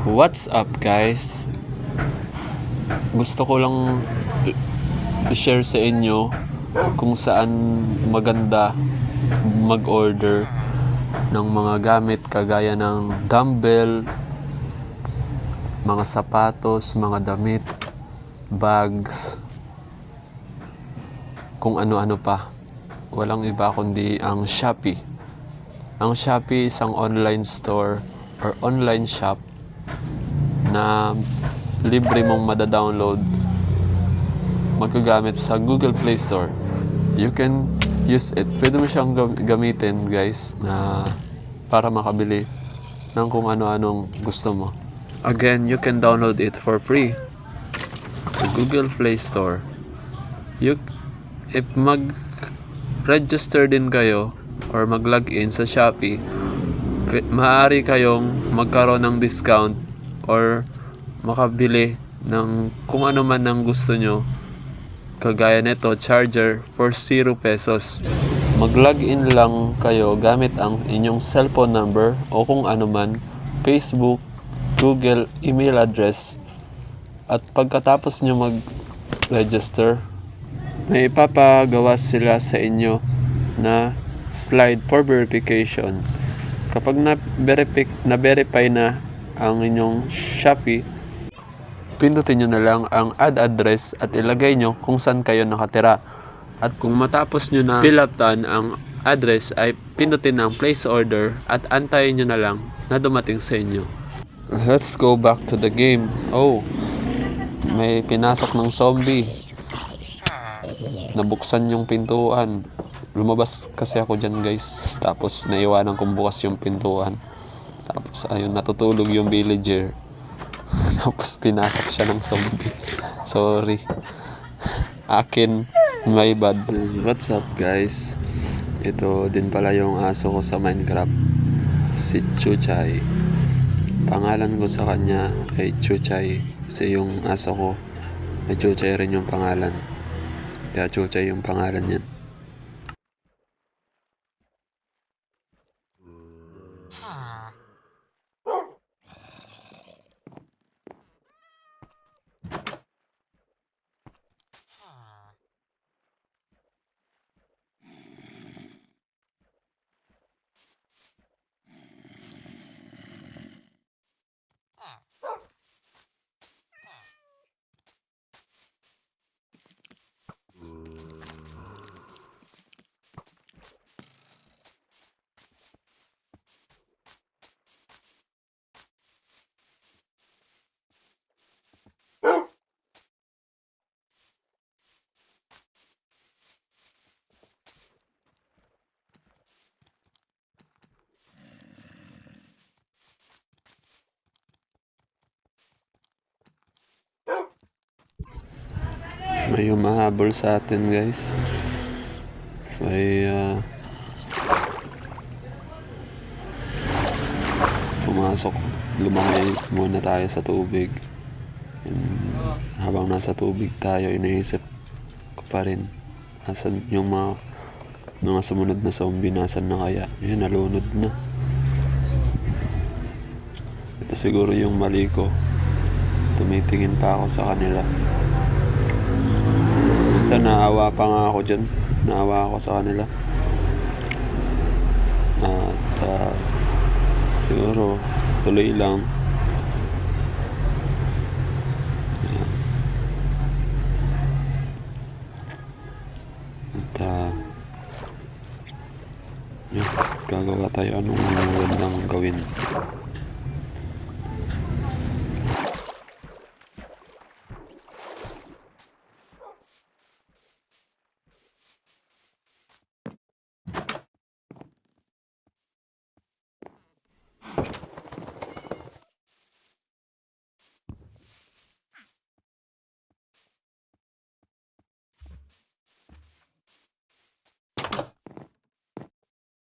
What's up guys? Gusto ko lang i-share sa inyo kung saan maganda mag-order ng mga gamit kagaya ng dumbbell, mga sapatos, mga damit, bags, kung ano-ano pa. Walang iba kundi ang Shopee. Ang Shopee isang online store or online shop na libre mong madadownload magagamit sa Google Play Store. You can use it. Pwede mo siyang gamitin guys na para makabili ng kung ano-anong gusto mo. Again, you can download it for free sa Google Play Store. If mag-register din kayo or mag-login sa Shopee, maaari kayong magkaroon ng discount or makabili ng kung ano man ang gusto nyo. Kagaya nito, charger for 0 pesos. Mag-login lang kayo gamit ang inyong cellphone number o kung ano man, Facebook, Google, email address. At pagkatapos nyo mag-register, may ipapagawa sila sa inyo na slide for verification. Kapag na-verify na ang inyong Shopee, pindutin nyo na lang ang add address at ilagay nyo kung saan kayo nakatira. At kung matapos nyo na fill uptan ang address, ay pindutin ang place order at antayin nyo na lang na dumating sa inyo. Let's go back to the game. Oh, may pinasok ng zombie. Nabuksan yung pintuan. Lumabas kasi ako dyan guys. Tapos naiwanan kong bukas yung pintuan. Tapos ayun, natutulog yung villager. Tapos pinasok siya ng zombie. Sorry. Akin, my bad. What's up guys? Ito din pala yung aso ko sa Minecraft. Si Chuchay. Pangalan ko sa kanya ay Chuchay. Kasi yung aso ko ay Chuchay rin yung pangalan. Kaya Chuchay yung pangalan niya. May humahabol sa atin guys. So ay pumasok. Lumangoy muna tayo sa tubig. And habang nasa tubig tayo, iniisip ko pa rin nasan yung mga sumunod na zombie, nasan na kaya. Ayun, nalunod na. Ito siguro yung mali ko. Tumitingin pa ako sa kanila. Minsan naawa pa nga ako dyan. Naawa ako sa kanila. At siguro tuloy lang. At gagawa tayo anong magandang gawin.